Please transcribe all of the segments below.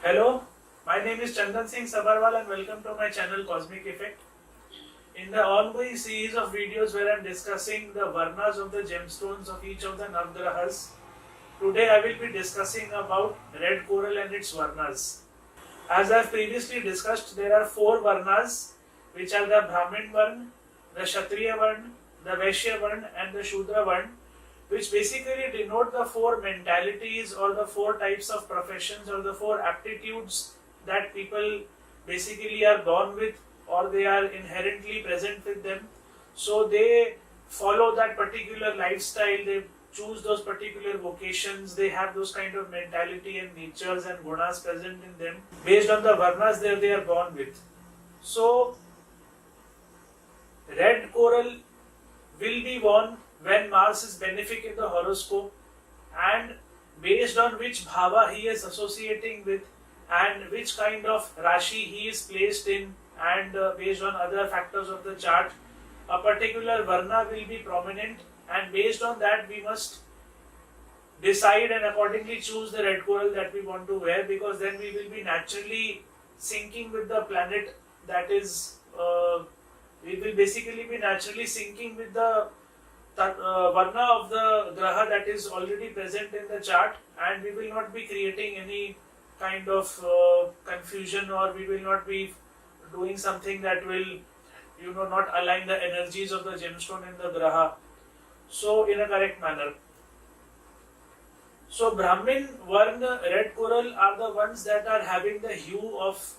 Hello, my name is Chandan Singh Sabarwal and welcome to my channel Cosmic Effect. In the ongoing series of videos where I am discussing the varnas of the gemstones of each of the navgrahas, today I will be discussing about red coral and its varnas. As I have previously discussed, there are four varnas which are the Brahmin Varn, the Kshatriya Varn, the Vaishya Varn and the Shudra Varn, which basically denote the four mentalities or the four types of professions or the four aptitudes that people basically are born with or they are inherently present with them. So they follow that particular lifestyle, they choose those particular vocations, they have those kind of mentality and natures and gunas present in them based on the varnas that they are born with. So red coral will be worn when Mars is benefic in the horoscope and based on which bhava he is associating with and which kind of rashi he is placed in and based on other factors of the chart, a particular varna will be prominent and based on that we must decide and accordingly choose the red coral that we want to wear, because then we will be naturally syncing with the planet that is, we will basically be naturally syncing with the varna of the graha that is already present in the chart, and we will not be creating any kind of confusion, or we will not be doing something that will not align the energies of the gemstone in the graha so in a correct manner. So Brahmin Varn red coral are the ones that are having the hue of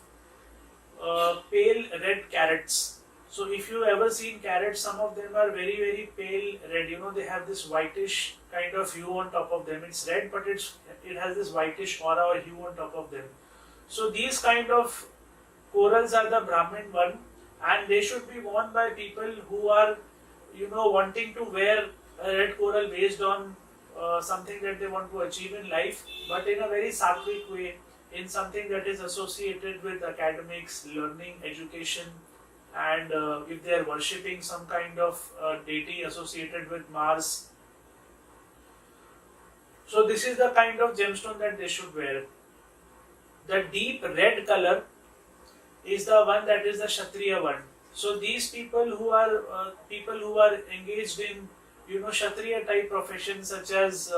pale red carrots. So if you ever seen carrots, some of them are very very pale red. They have this whitish kind of hue on top of them. It's red, but it has this whitish aura or hue on top of them. So these kind of corals are the Brahmin one, and they should be worn by people who are wanting to wear a red coral based on something that they want to achieve in life, but in a very sattvic way, in something that is associated with academics, learning, education, and if they are worshipping some kind of deity associated with Mars. So this is the kind of gemstone that they should wear. The deep red color is the one that is the Kshatriya one. So these people who are engaged in Kshatriya type professions such as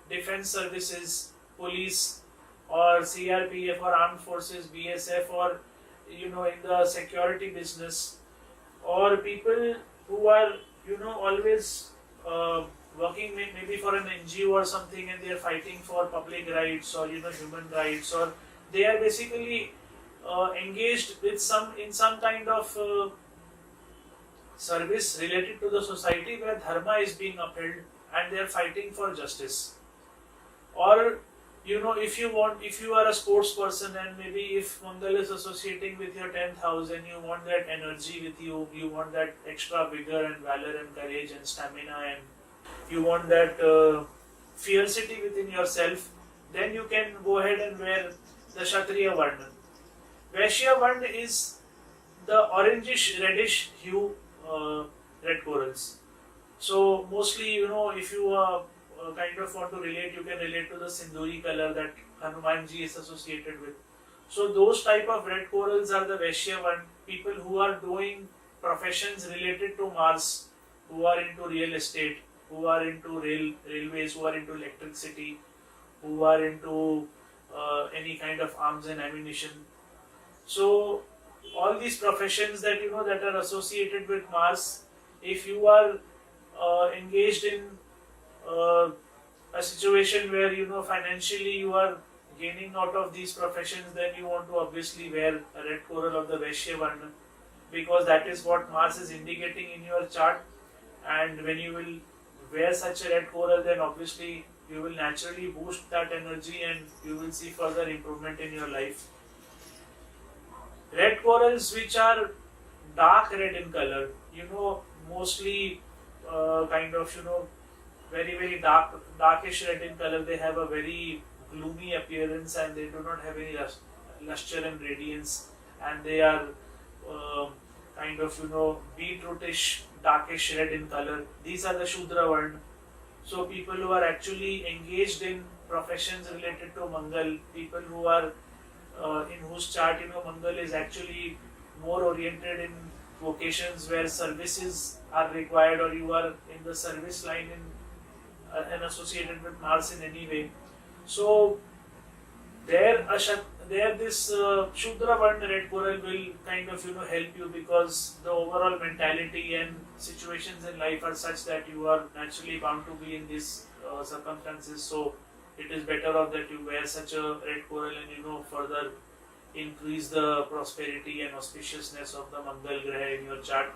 defense services, police or CRPF or armed forces, BSF, or in the security business, or people who are always working maybe for an NGO or something, and they are fighting for public rights or human rights, or they are basically engaged with in some kind of service related to the society where dharma is being upheld and they are fighting for justice. Or if you are a sports person and maybe if Mangal is associating with your 10th house and you want that energy with you, you want that extra vigor and valor and courage and stamina, and you want that fiercity within yourself, then you can go ahead and wear the Kshatriya Varna. Vaishya Varna is the orangish reddish hue red corals. So mostly if you kind of want to relate, you can relate to the Sinduri color that Hanumanji is associated with. So those type of red corals are the Vaishya one. People who are doing professions related to Mars, who are into real estate, who are into railways, who are into electricity, who are into any kind of arms and ammunition. So all these professions that that are associated with Mars, if you are engaged in a situation where financially you are gaining out of these professions, then you want to obviously wear a red coral of the Vaishya Varna, because that is what Mars is indicating in your chart. And when you will wear such a red coral, then obviously you will naturally boost that energy and you will see further improvement in your life. Red corals which are dark red in color, mostly kind of very very darkish red in color, they have a very gloomy appearance and they do not have any luster and radiance, and they are kind of beetrootish darkish red in color. These are the Shudra Varna. So people who are actually engaged in professions related to Mangal, people who are in whose chart Mangal is actually more oriented in vocations where services are required, or you are in the service line and associated with Mars in any way. So there this Shudra Varna red coral will kind of help you, because the overall mentality and situations in life are such that you are naturally bound to be in these circumstances. So it is better off that you wear such a red coral and further increase the prosperity and auspiciousness of the Mangal Graha in your chart.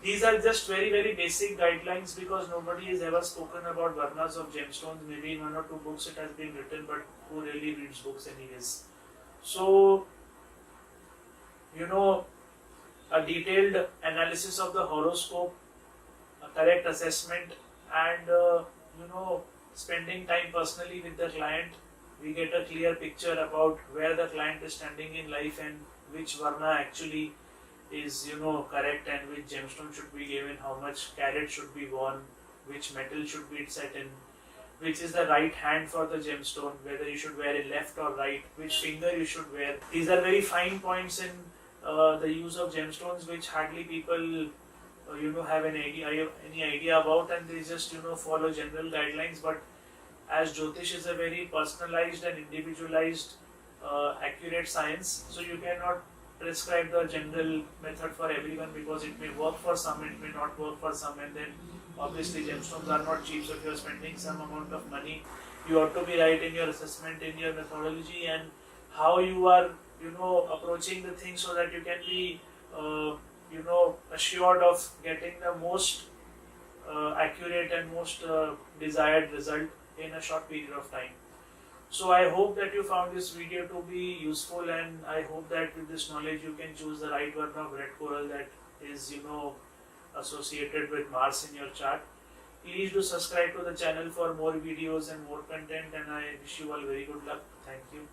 These are just very, very basic guidelines, because nobody has ever spoken about varnas of gemstones. Maybe in 1 or 2 books it has been written, but who really reads books anyways? So, a detailed analysis of the horoscope, a correct assessment, and spending time personally with the client, we get a clear picture about where the client is standing in life and which varna actually is correct, and which gemstone should be given, how much carat should be worn, which metal should be set in, which is the right hand for the gemstone, whether you should wear it left or right, which finger you should wear. These are very fine points in the use of gemstones, which hardly people have any idea about, and they just follow general guidelines. But as Jyotish is a very personalized and individualized accurate science, so you cannot prescribe the general method for everyone, because it may work for some, it may not work for some, and then obviously gemstones are not cheap. So if you are spending some amount of money, you ought to be right in your assessment, in your methodology, and how you are approaching the thing, so that you can be assured of getting the most accurate and most desired result in a short period of time. So I hope that you found this video to be useful, and I hope that with this knowledge you can choose the right varna of red coral that is associated with Mars in your chart. Please do subscribe to the channel for more videos and more content, and I wish you all very good luck. Thank you.